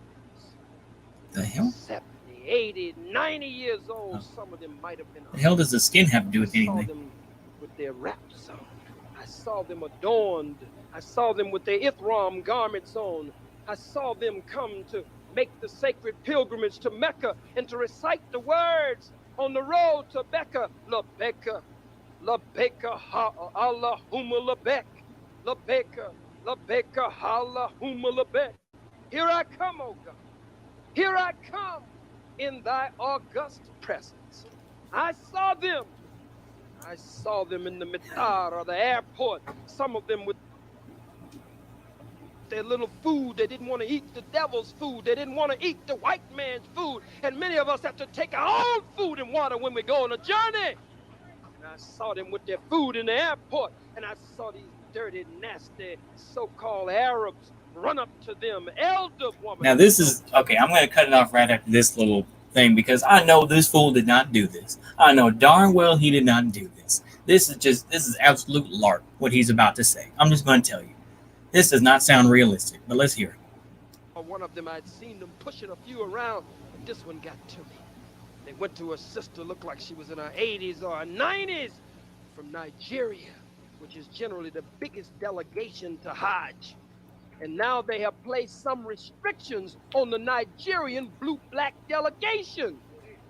The hell? 70, 80, 90 years old. Oh. Some of them might have been. The hell does the skin have to do with I saw anything? them with their wraps on. I saw them adorned. I saw them with their Ithram garments on. I saw them come to make the sacred pilgrimage to Mecca and to recite the words on the road to Mecca. Labeka, Labeka, Allahumma Labek, Labeka, Labeka, Allahumma Labek. Here I come, O God. Here I come in thy august presence. I saw them. I saw them in the Mitar or the airport. Some of them with their little food. They didn't want to eat the devil's food. They didn't want to eat the white man's food. And many of us have to take our own food and water when we go on a journey. And I saw them with their food in the airport. And I saw these dirty, nasty so-called Arabs run up to them. Elder woman. Now this is okay. I'm going to cut it off right after this little thing because I know this fool did not do this. I know darn well he did not do this. This is absolute lark what he's about to say. I'm just going to tell you. This does not sound realistic, but let's hear it. One of them, I'd seen them pushing a few around, but this one got to me. They went to her sister, looked like she was in her 80s or her 90s, from Nigeria, which is generally the biggest delegation to Hajj. And now they have placed some restrictions on the Nigerian blue-black delegation.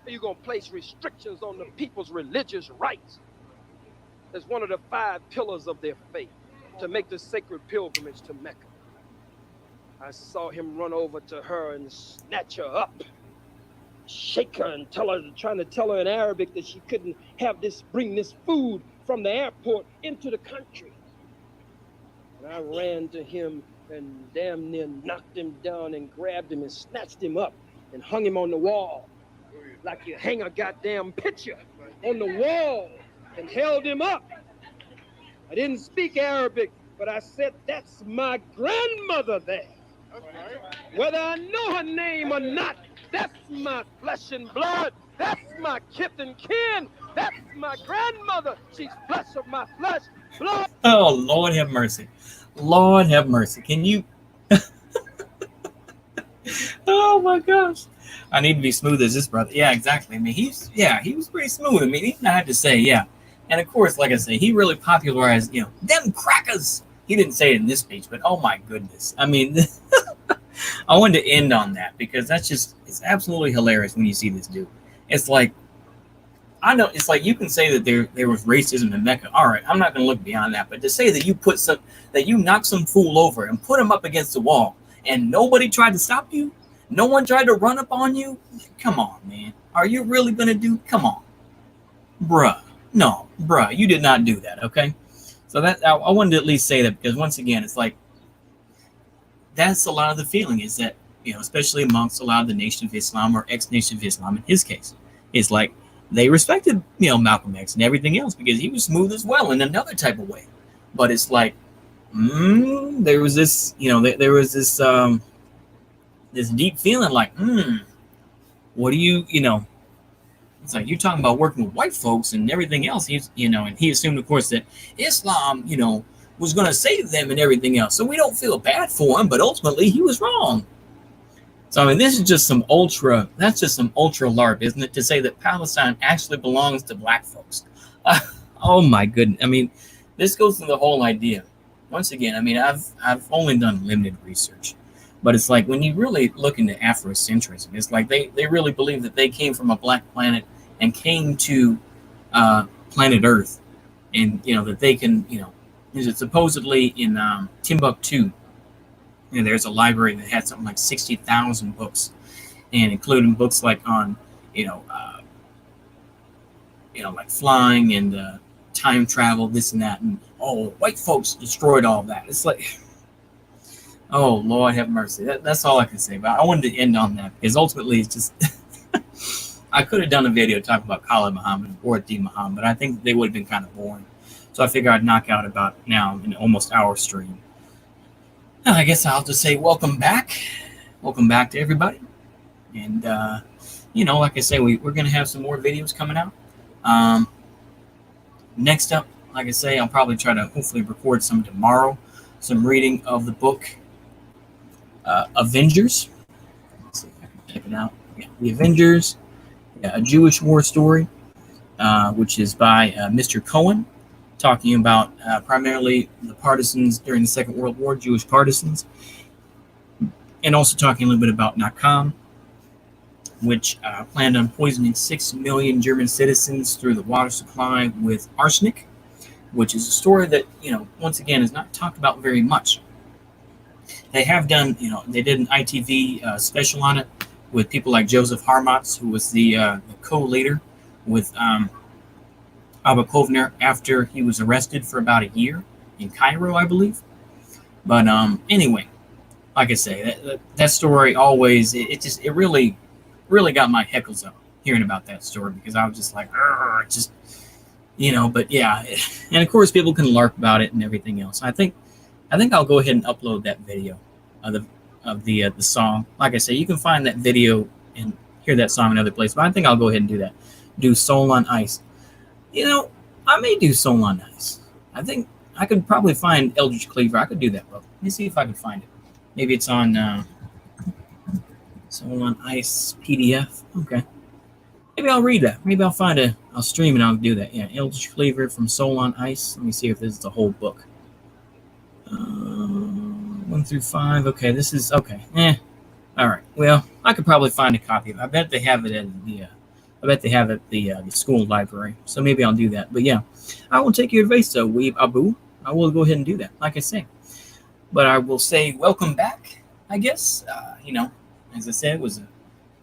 Are you going to place restrictions on the people's religious rights? As one of the 5 pillars of their faith, to make the sacred pilgrimage to Mecca. I saw him run over to her and snatch her up, shake her and trying to tell her in Arabic that she couldn't bring this food from the airport into the country. And I ran to him and damn near knocked him down and grabbed him and snatched him up and hung him on the wall like you hang a goddamn picture on the wall and held him up. I didn't speak Arabic, but I said, that's my grandmother there. Whether I know her name or not, that's my flesh and blood. That's my kith and kin. That's my grandmother. She's flesh of my flesh, blood. Oh, Lord have mercy. Lord have mercy. Can you? Oh, my gosh. I need to be smooth as this brother. Yeah, exactly. I mean, he was pretty smooth. I mean, I had to say, yeah. And of course, like I say, he really popularized, them crackers. He didn't say it in this speech, but oh my goodness. I mean, I wanted to end on that because it's absolutely hilarious when you see this dude. It's like, I know, it's like you can say that there was racism in Mecca. All right, I'm not going to look beyond that. But to say that you knocked some fool over and put him up against the wall and nobody tried to stop you, no one tried to run up on you, come on, man. Are you really going to come on, bruh. No, bruh, you did not do that, okay? So that I wanted to at least say that because once again, it's like that's a lot of the feeling is that, especially amongst a lot of the Nation of Islam or ex-Nation of Islam in his case, it's like they respected, Malcolm X and everything else because he was smooth as well in another type of way. But it's like, there was this, there was this this deep feeling like, what do you, it's like you're talking about working with white folks and everything else. He's, and he assumed, of course, that Islam, was going to save them and everything else. So we don't feel bad for him, but ultimately he was wrong. So, I mean, that's just some ultra LARP, isn't it? To say that Palestine actually belongs to black folks. Oh my goodness. I mean, this goes to the whole idea. Once again, I mean, I've only done limited research, but it's like when you really look into Afrocentrism, it's like they really believe that they came from a black planet and came to planet Earth, and that they can, is it supposedly in Timbuktu, there's a library that had something like 60,000 books, and including books like on like flying and time travel, this and that, and white folks destroyed all that. It's like, oh Lord have mercy. That's all I can say. But I wanted to end on that because ultimately it's just I could have done a video talking about Khalid Muhammad or D. Muhammad, but I think they would have been kind of boring. So I figured I'd knock out about now an almost hour stream. I guess I'll just say welcome back. Welcome back to everybody. And, like I say, we're going to have some more videos coming out. Next up, like I say, I'll probably try to hopefully record some tomorrow. Some reading of the book Avengers. Let's see if I can check it out. Yeah, The Avengers, a Jewish war story, which is by Mr. Cohen, talking about primarily the partisans during the Second World War, Jewish partisans, and also talking a little bit about Nakam, which planned on poisoning 6 million German citizens through the water supply with arsenic, which is a story that, once again, is not talked about very much. They have done, they did an ITV special on it with people like Joseph Harmatz, who was the co-leader with Abba Kovner after he was arrested for about a year in Cairo, I believe. But anyway, like I say, that story always, it really got my heckles up hearing about that story, because I was just like, but yeah. And of course, people can LARP about it and everything else. I think I'll go ahead and upload that video of the song. Like I say, you can find that video and hear that song in other places, but I think I'll go ahead and do that. Do Soul on Ice. I may do Soul on Ice. I think I could probably find Eldritch Cleaver. I could do that, bro. Let me see if I can find it. Maybe it's on Soul on Ice PDF. Okay. Maybe I'll read that. Maybe I'll stream and I'll do that. Yeah, Eldritch Cleaver from Soul on Ice. Let me see if this is the whole book. 1 through 5. Okay, this is okay. All right. Well, I could probably find a copy of it. I bet they have it at the school library. So maybe I'll do that. But yeah, I will take your advice, though, Weeb Abu. I will go ahead and do that, like I say. But I will say welcome back, I guess. As I said, it was a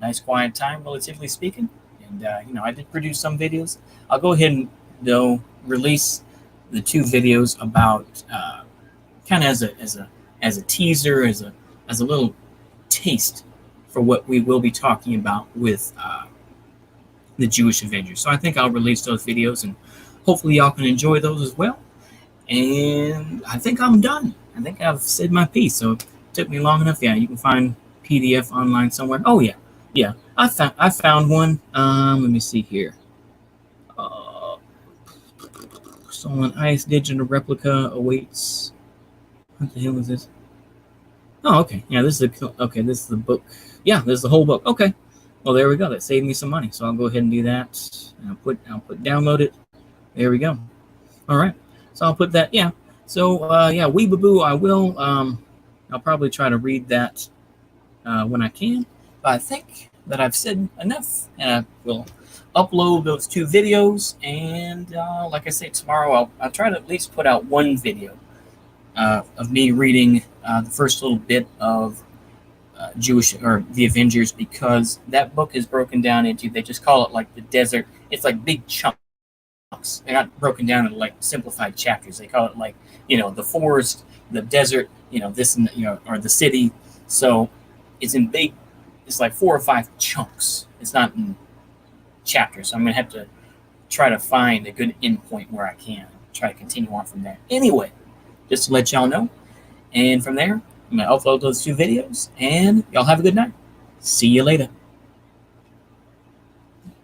nice, quiet time, relatively speaking. And, I did produce some videos. I'll go ahead and, though, release the 2 videos about kind of as a teaser, as a little taste for what we will be talking about with the Jewish Avengers. So I think I'll release those videos, and hopefully y'all can enjoy those as well. And I think I'm done. I think I've said my piece. So it took me long enough. Yeah, you can find PDF online somewhere. Oh yeah. I found one. Let me see here. Soul on Ice digital replica awaits. What the hell is this? Oh, okay. Yeah, this is the book. Yeah, this is the whole book. Okay. Well, there we go. That saved me some money. So I'll go ahead and do that. And I'll put download it. There we go. All right. So I'll put that. Yeah. So Weebaboo, I will. I'll probably try to read that when I can. But I think that I've said enough, and I will upload those 2 videos. And like I say, tomorrow I'll try to at least put out 1 video of me reading the first little bit of Jewish or the Avengers, because that book is broken down into, they just call it like the desert. It's like big chunks. They're not broken down into like simplified chapters. They call it like, the forest, the desert, this and or the city. So it's in big, it's like 4 or 5 chunks. It's not in chapters. So I'm gonna have to try to find a good endpoint where I can try to continue on from there. Anyway, just to let y'all know. And from there, I'm going to upload those 2 videos, and y'all have a good night. See you later.